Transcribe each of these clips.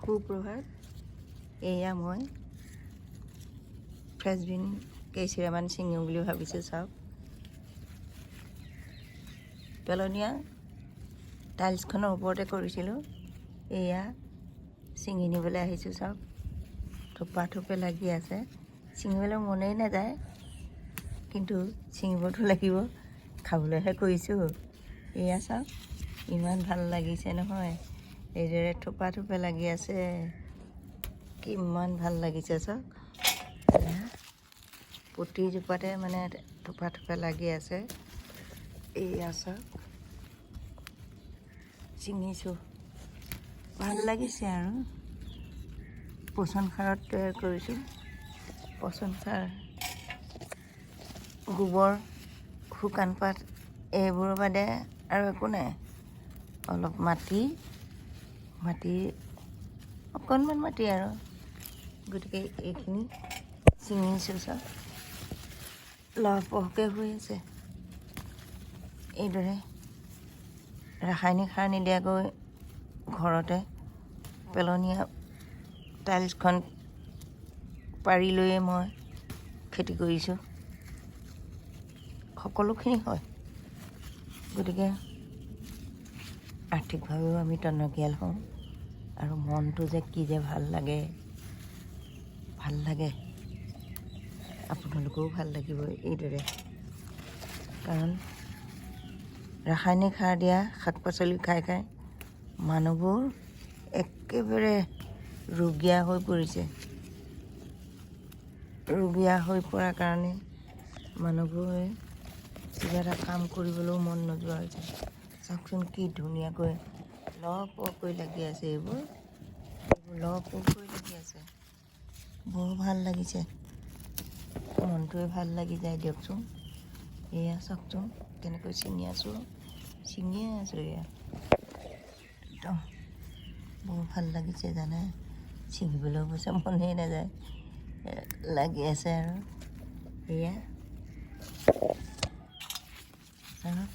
সুপ্ৰভাত। এয়া মই ফ্ৰেঞ্চবিন কেইচিৰামান ছিঙিম বুলি ভাবিছোঁ। চাওক, পেলনীয়া টাইলছখনৰ ওপৰতে কৰিছিলোঁ। এয়া ছিঙি নিবলৈ আহিছোঁ। চাওক, থোপা থোপে লাগি আছে। ছিঙিবলৈ মনেই নাযায়, কিন্তু ছিঙিবতো লাগিব, খাবলৈহে কৰিছোঁ। এয়া চাওক, ইমান ভাল লাগিছে নহয়। এইদৰে থোপা থোপে লাগি আছে, কিমান ভাল লাগিছে। চাওক, প্ৰতিজোপাতে মানে থোপা থোপা লাগি আছে। এয়া চাওক, ছিঙিছোঁ, ভাল লাগিছে। আৰু পচন সাৰত তৈয়াৰ কৰিছোঁ। পচন সাৰ, গোবৰ, শুকান পাত, এইবোৰৰ বাদে আৰু একো নাই। অলপ মাটি অকণমান মাটি আৰু, গতিকে এইখিনি ছিঙিছোঁ। চাওক, লহপহকৈ হৈ আছে। এইদৰে ৰাসায়নিক সাৰ নিদিয়াকৈ ঘৰতে পেলনীয়া টাইলছখন পাৰি লৈয়ে মই খেতি কৰিছোঁ। সকলোখিনি হয়, গতিকে আৰ্থিকভাৱেও আমি টনকিয়াল হওঁ, আৰু মনটো যে কি যে ভাল লাগে। আপোনালোকেও ভাল লাগিব এইদৰে, কাৰণ ৰাসায়নিক সাৰ দিয়া শাক পাচলি খাই খাই মানুহবোৰ একেবাৰে ৰোগীয়া হৈ পৰিছে। ৰোগীয়া হৈ পৰাৰ কাৰণে মানুহবোৰে কিবা এটা কাম কৰিবলৈও মন নোযোৱা হৈছে। চাওকচোন, কি ধুনীয়াকৈ লহপহকৈ লাগি আছে। এইবোৰ লহপহকৈ লাগি আছে, বৰ ভাল লাগিছে। মনটোৱে ভাল লাগি যায় দিয়কচোন। এয়া চাওকচোন, কেনেকৈ ছিঙিয়ে আছোঁ। এয়া একদম বৰ ভাল লাগিছে জানে। ছিঙিবলৈ অৱশ্যে মনেই নাযায়, লাগি আছে। আৰু এয়া চাওক,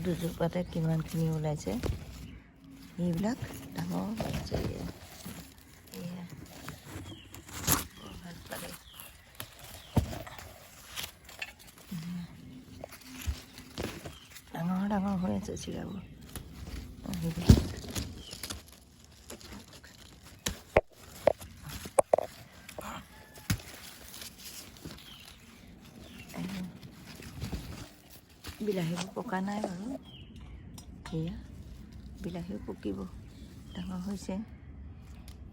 দুজোপাতে কিমানখিনি ওলাইছে। এইবিলাক ডাঙৰ হৈছে। এয়া বৰ ভাল লাগে। ডাঙৰ হৈ আছে চিৰাবোৰ। বিলাহীবোৰ পকা নাই বাৰু। এয়া বিলাহীও পকিব, ডাঙৰ হৈছে।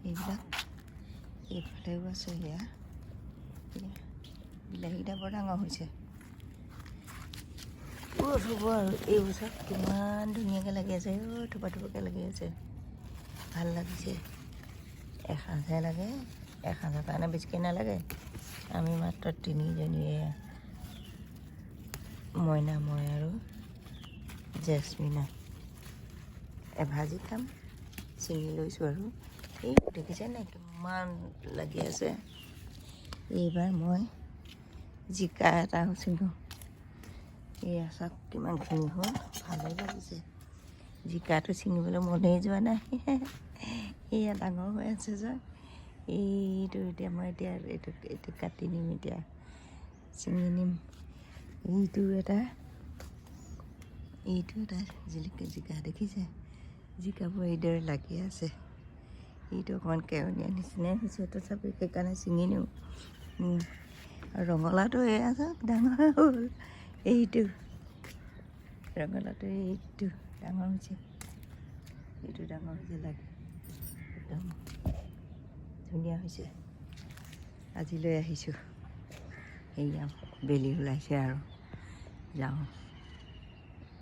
এইবিলাক এইফালেও আছে। এয়া বিলাহীকেইটা বৰ ডাঙৰ হৈছে। পুৰঠ হ'ব আৰু এইবোৰ চাওক, কিমান ধুনীয়াকৈ লাগি আছে। থোপা থোপাকৈ লাগি আছে, ভাল লাগিছে। এসাঁজহে লাগে, এসাঁজৰ কাৰণে বেছিকৈ নালাগে। আমি মাত্ৰ তিনিজনীয়ে, মইনা, মই আৰু জেচমিনা। এভাজি খাম, ছিঙি লৈছোঁ। আৰু এই দেখিছে নাই কিমান লাগি আছে। এইবাৰ মই জিকা এটা ছিঙো। এয়া চাওক, কিমানখিনি হ'ল, ভালেই লাগিছে। জিকাটো ছিঙিবলৈ মনেই যোৱা নাই। এয়া ডাঙৰ হৈ আছে যে, এইটো এতিয়া মই এইটো কাটি নিম, এতিয়া ছিঙি নিম। এইটো এটা জিকা দেখিছে। জিকাবোৰ এইদৰে লাগি আছে। এইটো অকণমান কেৱনীয়া নিচিনাই হৈছে, তথাপি সেইকাৰণে ছিঙি নিওঁ। আৰু ৰঙালাওটো এয়া চাওক, ডাঙৰ হ'ল। এইটো ৰঙালাওটো এইটো ডাঙৰ হৈছে। এইটো ডাঙৰ হৈছে, লাগে একদম ধুনীয়া হৈছে। আজি লৈ আহিছোঁ। সেয়া বেলি ওলাইছে আৰু যাওঁ।